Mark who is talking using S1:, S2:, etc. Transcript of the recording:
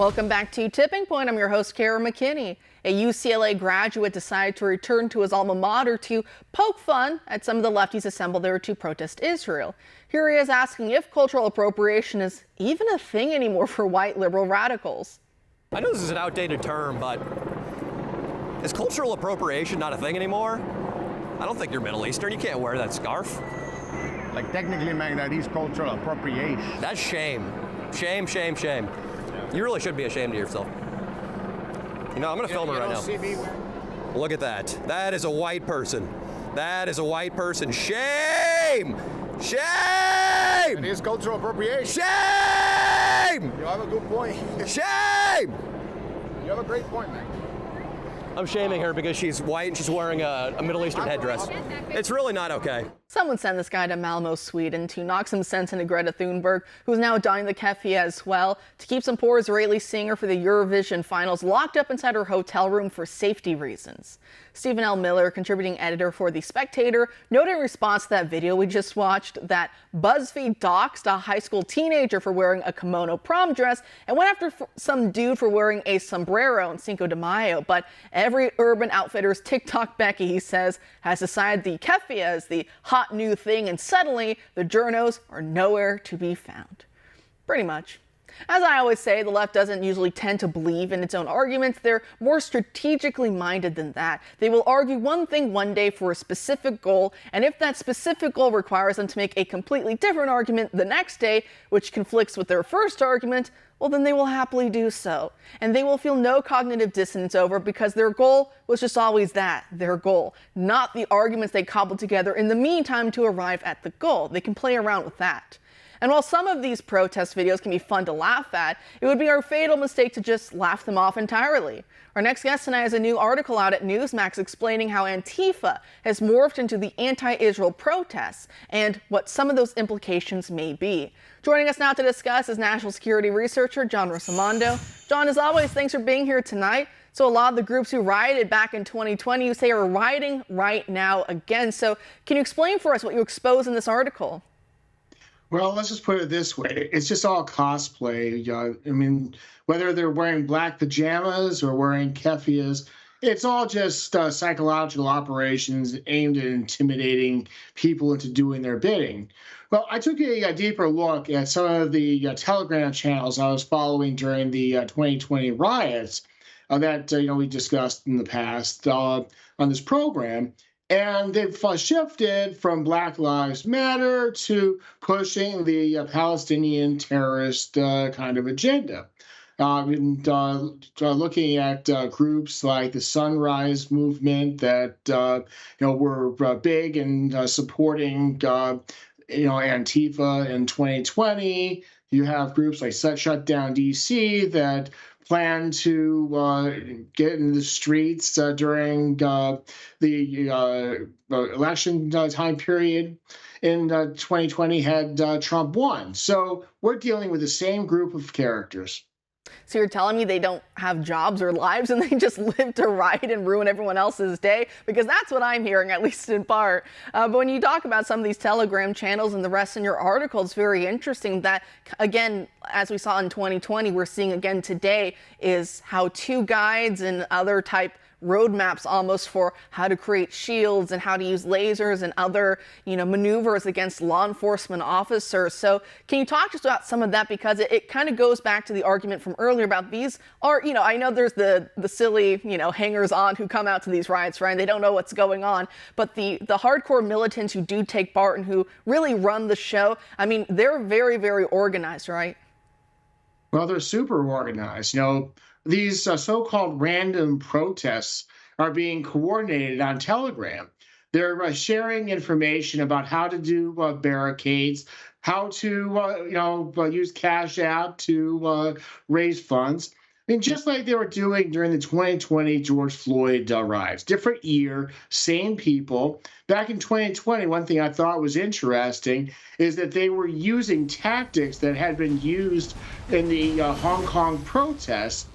S1: Welcome back to Tipping Point. I'm your host, Kara McKinney. A UCLA graduate decided to return to his alma mater to poke fun at some of the lefties assembled there to protest Israel. Here he is asking if cultural appropriation is even a thing anymore for white liberal radicals.
S2: I know this is an outdated term, but is cultural appropriation not a thing anymore? I don't think you're Middle Eastern. You can't wear that scarf.
S3: Like, technically, man, that is cultural appropriation.
S2: That's shame. Shame, shame, shame. You really should be ashamed of yourself. You know, I'm going to film it right now. Look at that. That is a white person. That is a white person. Shame! Shame!
S3: It is cultural appropriation.
S2: Shame!
S3: You have a good point.
S2: Shame!
S3: You have a great point, man.
S2: I'm shaming her because she's white and she's wearing a Middle Eastern headdress. It's really not okay.
S1: Someone sent this guy to Malmo, Sweden to knock some sense into Greta Thunberg, who's now dying the keffiyeh as well, to keep some poor Israeli singer for the Eurovision finals locked up inside her hotel room for safety reasons. Stephen L. Miller, contributing editor for The Spectator, noted in response to that video we just watched that BuzzFeed doxed a high school teenager for wearing a kimono prom dress and went after some dude for wearing a sombrero on Cinco de Mayo. But every Urban Outfitters TikTok Becky, he says, has decided the keffiyeh is the hot new thing, and suddenly the journos are nowhere to be found. Pretty much. As I always say, the left doesn't usually tend to believe in its own arguments. They're more strategically minded than that. They will argue one thing one day for a specific goal, and if that specific goal requires them to make a completely different argument the next day, which conflicts with their first argument, well, then they will happily do so. And they will feel no cognitive dissonance over it because their goal was just always that, their goal, not the arguments they cobbled together in the meantime to arrive at the goal. They can play around with that. And while some of these protest videos can be fun to laugh at, it would be our fatal mistake to just laugh them off entirely. Our next guest tonight has a new article out at Newsmax explaining how Antifa has morphed into the anti-Israel protests and what some of those implications may be. Joining us now to discuss is national security researcher John Rosamondo. John, as always, thanks for being here tonight. So a lot of the groups who rioted back in 2020, you say, are rioting right now again. So can you explain for us what you expose in this article?
S4: Well, let's just put it this way. It's just all cosplay. I mean, whether they're wearing black pajamas or wearing keffiyehs, it's all just psychological operations aimed at intimidating people into doing their bidding. Well, I took a deeper look at some of the Telegram channels I was following during the 2020 riots that we discussed in the past on this program. And they've shifted from Black Lives Matter to pushing the Palestinian terrorist kind of agenda. Looking at groups like the Sunrise Movement that were big in supporting Antifa in 2020. You have groups like Shut Down DC that plan to get in the streets during the election time period in 2020 had Trump won. So we're dealing with the same group of characters.
S1: So you're telling me they don't have jobs or lives and they just live to riot and ruin everyone else's day? Because that's what I'm hearing, at least in part. But when you talk about some of these Telegram channels and the rest in your article, it's very interesting that, again, as we saw in 2020, we're seeing again today is how-to guides and other type roadmaps almost for how to create shields and how to use lasers and other, maneuvers against law enforcement officers. So can you talk just about some of that? Because it kind of goes back to the argument from earlier about these are, I know there's the silly, hangers on who come out to these riots, right? They don't know what's going on. But the hardcore militants who do take part and who really run the show, I mean, they're very, very organized, right?
S4: Well, they're super organized. These so-called random protests are being coordinated on Telegram. They're sharing information about how to do barricades, how to use Cash App to raise funds. I mean, just like they were doing during the 2020 George Floyd riots. Different year, same people. Back in 2020, one thing I thought was interesting is that they were using tactics that had been used in the Hong Kong protests